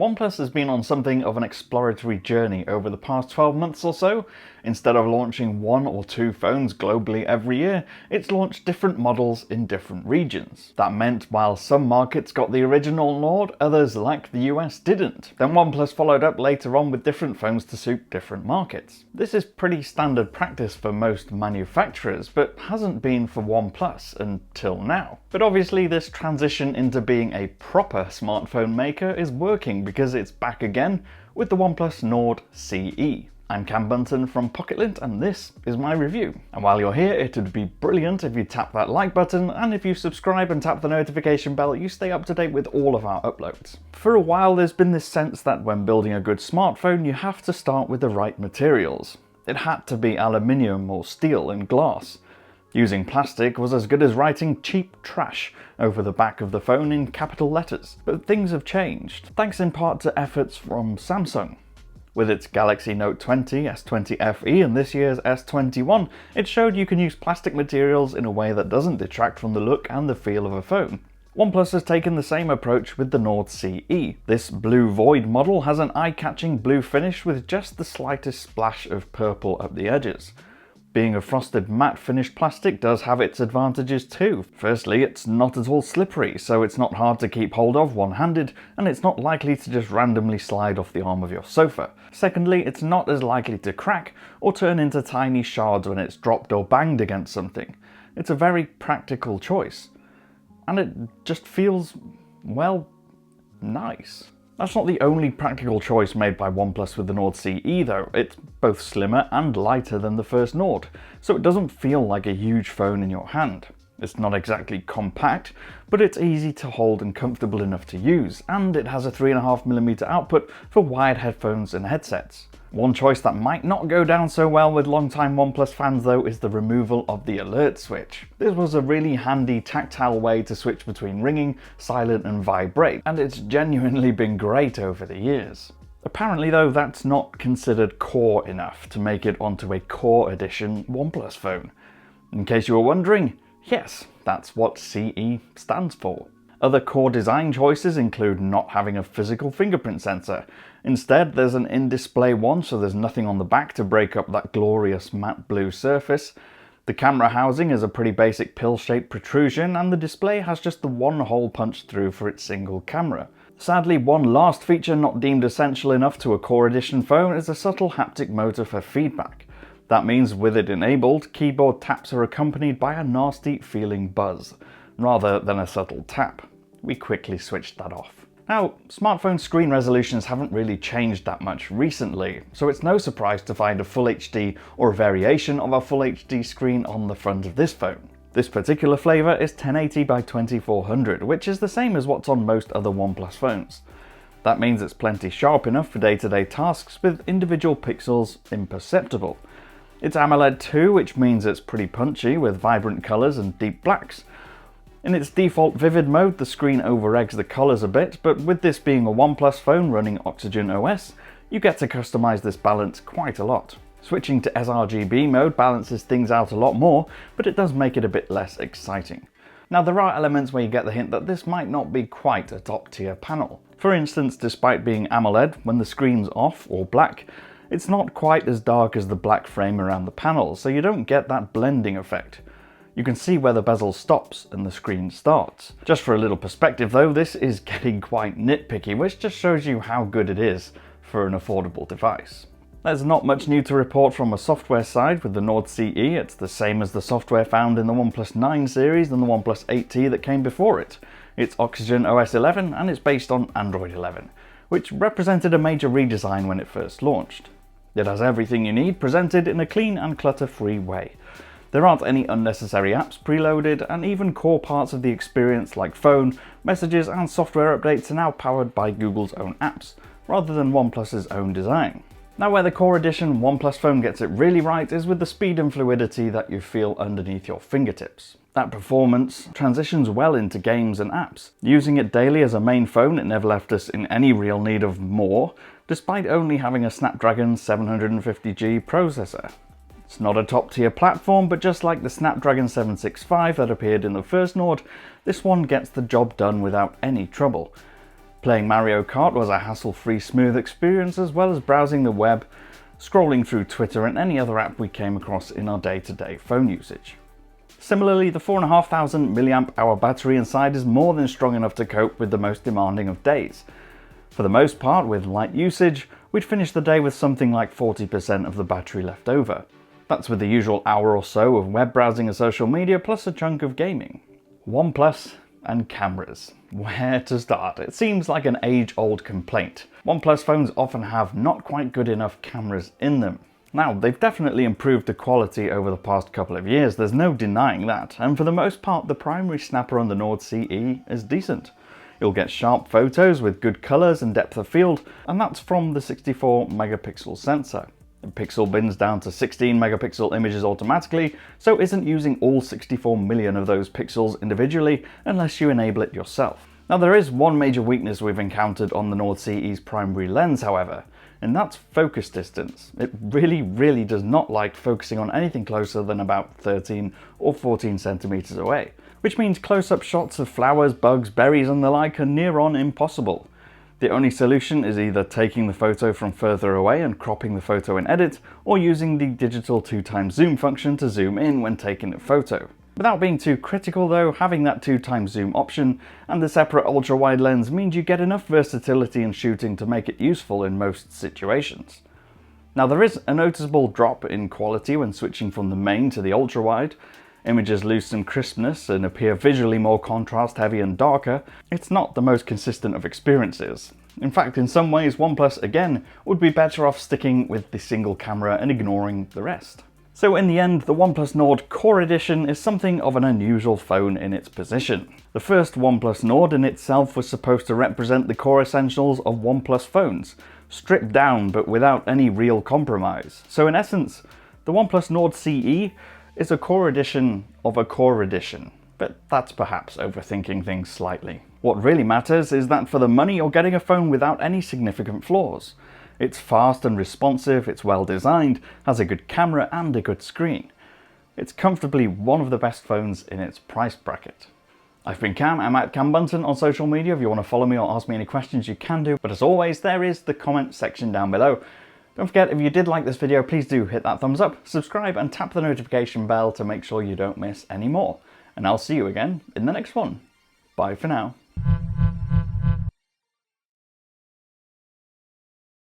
OnePlus has been on something of an exploratory journey over the past 12 months or so. Instead of launching 1 or 2 phones globally every year, it's launched different models in different regions. That meant while some markets got the original Nord, others like the US didn't. Then OnePlus followed up later on with different phones to suit different markets. This is pretty standard practice for most manufacturers, but hasn't been for OnePlus until now. But obviously this transition into being a proper smartphone maker is working because it's back again with the OnePlus Nord CE. I'm Cam Bunton from Pocket-lint and this is my review. And while you're here, it would be brilliant if you tap that like button, and if you subscribe and tap the notification bell, you stay up to date with all of our uploads. For a while there's been this sense that when building a good smartphone you have to start with the right materials. It had to be aluminium or steel and glass. Using plastic was as good as writing cheap trash over the back of the phone in capital letters. But things have changed, thanks in part to efforts from Samsung. With its Galaxy Note 20, S20 FE and this year's S21, it showed you can use plastic materials in a way that doesn't detract from the look and the feel of a phone. OnePlus has taken the same approach with the Nord CE. This blue void model has an eye-catching blue finish with just the slightest splash of purple at the edges. Being a frosted matte finished plastic does have its advantages too. Firstly, it's not at all slippery, so it's not hard to keep hold of one-handed, and it's not likely to just randomly slide off the arm of your sofa. Secondly, it's not as likely to crack or turn into tiny shards when it's dropped or banged against something. It's a very practical choice. And it just feels, well, nice. That's not the only practical choice made by OnePlus with the Nord CE though. It's both slimmer and lighter than the first Nord, so it doesn't feel like a huge phone in your hand. It's not exactly compact, but it's easy to hold and comfortable enough to use, and it has a 3.5mm output for wired headphones and headsets. One choice that might not go down so well with longtime OnePlus fans though is the removal of the alert switch. This was a really handy tactile way to switch between ringing, silent and vibrate, and it's genuinely been great over the years. Apparently though, that's not considered core enough to make it onto a Core Edition OnePlus phone. In case you were wondering, yes, that's what CE stands for. Other core design choices include not having a physical fingerprint sensor. Instead, there's an in-display one, so there's nothing on the back to break up that glorious matte blue surface. The camera housing is a pretty basic pill-shaped protrusion, and the display has just the one hole punched through for its single camera. Sadly, one last feature not deemed essential enough to a Core Edition phone is a subtle haptic motor for feedback. That means with it enabled, keyboard taps are accompanied by a nasty feeling buzz, rather than a subtle tap. We quickly switched that off. Now, smartphone screen resolutions haven't really changed that much recently, so it's no surprise to find a Full HD or a variation of a Full HD screen on the front of this phone. This particular flavour is 1080 by 2400, which is the same as what's on most other OnePlus phones. That means it's plenty sharp enough for day-to-day tasks with individual pixels imperceptible. It's AMOLED too, which means it's pretty punchy with vibrant colours and deep blacks. In its default vivid mode, the screen over-eggs the colours a bit, but with this being a OnePlus phone running Oxygen OS, you get to customise this balance quite a lot. Switching to sRGB mode balances things out a lot more, but it does make it a bit less exciting. Now there are elements where you get the hint that this might not be quite a top-tier panel. For instance, despite being AMOLED, when the screen's off or black, it's not quite as dark as the black frame around the panel, so you don't get that blending effect. You can see where the bezel stops and the screen starts. Just for a little perspective though, this is getting quite nitpicky, which just shows you how good it is for an affordable device. There's not much new to report from a software side with the Nord CE. It's the same as the software found in the OnePlus 9 series and the OnePlus 8T that came before it. It's Oxygen OS 11 and it's based on Android 11, which represented a major redesign when it first launched. It has everything you need presented in a clean and clutter-free way. There aren't any unnecessary apps preloaded, and even core parts of the experience like phone, messages and software updates are now powered by Google's own apps, rather than OnePlus's own design. Now where the Core Edition OnePlus phone gets it really right is with the speed and fluidity that you feel underneath your fingertips. That performance transitions well into games and apps. Using it daily as a main phone, it never left us in any real need of more, despite only having a Snapdragon 750G processor. It's not a top-tier platform, but just like the Snapdragon 765 that appeared in the first Nord, this one gets the job done without any trouble. Playing Mario Kart was a hassle-free, smooth experience, as well as browsing the web, scrolling through Twitter and any other app we came across in our day-to-day phone usage. Similarly, the 4,500 mAh battery inside is more than strong enough to cope with the most demanding of days. For the most part, with light usage, we'd finish the day with something like 40% of the battery left over. That's with the usual hour or so of web browsing and social media, plus a chunk of gaming. OnePlus and cameras. Where to start? It seems like an age-old complaint. OnePlus phones often have not quite good enough cameras in them. Now, they've definitely improved the quality over the past couple of years, there's no denying that, and for the most part the primary snapper on the Nord CE is decent. You'll get sharp photos with good colours and depth of field, and that's from the 64 megapixel sensor. The pixel bins down to 16 megapixel images automatically, so isn't using all 64 million of those pixels individually unless you enable it yourself. Now, there is one major weakness we've encountered on the Nord CE's primary lens, however, and that's focus distance. It really does not like focusing on anything closer than about 13 or 14 centimeters away, which means close-up shots of flowers, bugs, berries and the like are near on impossible. The only solution is either taking the photo from further away and cropping the photo in Edit, or using the digital 2x zoom function to zoom in when taking a photo. Without being too critical though, having that 2x zoom option and the separate ultra-wide lens means you get enough versatility in shooting to make it useful in most situations. Now, there is a noticeable drop in quality when switching from the main to the ultra-wide. Images lose some crispness and appear visually more contrast heavy and darker. It's not the most consistent of experiences. In fact, in some ways, OnePlus again would be better off sticking with the single camera and ignoring the rest. So in the end, the OnePlus Nord Core Edition is something of an unusual phone in its position. The first OnePlus Nord in itself was supposed to represent the core essentials of OnePlus phones, stripped down but without any real compromise. So in essence, the OnePlus Nord CE is a core edition of a core edition, but that's perhaps overthinking things slightly. What really matters is that for the money you're getting a phone without any significant flaws. It's fast and responsive, it's well designed, has a good camera and a good screen. It's comfortably one of the best phones in its price bracket. I've been Cam, I'm at Cam Bunton on social media. If you want to follow me or ask me any questions you can do, but as always there is the comment section down below. Don't forget, if you did like this video, please do hit that thumbs up, subscribe and tap the notification bell to make sure you don't miss any more. And I'll see you again in the next one. Bye for now.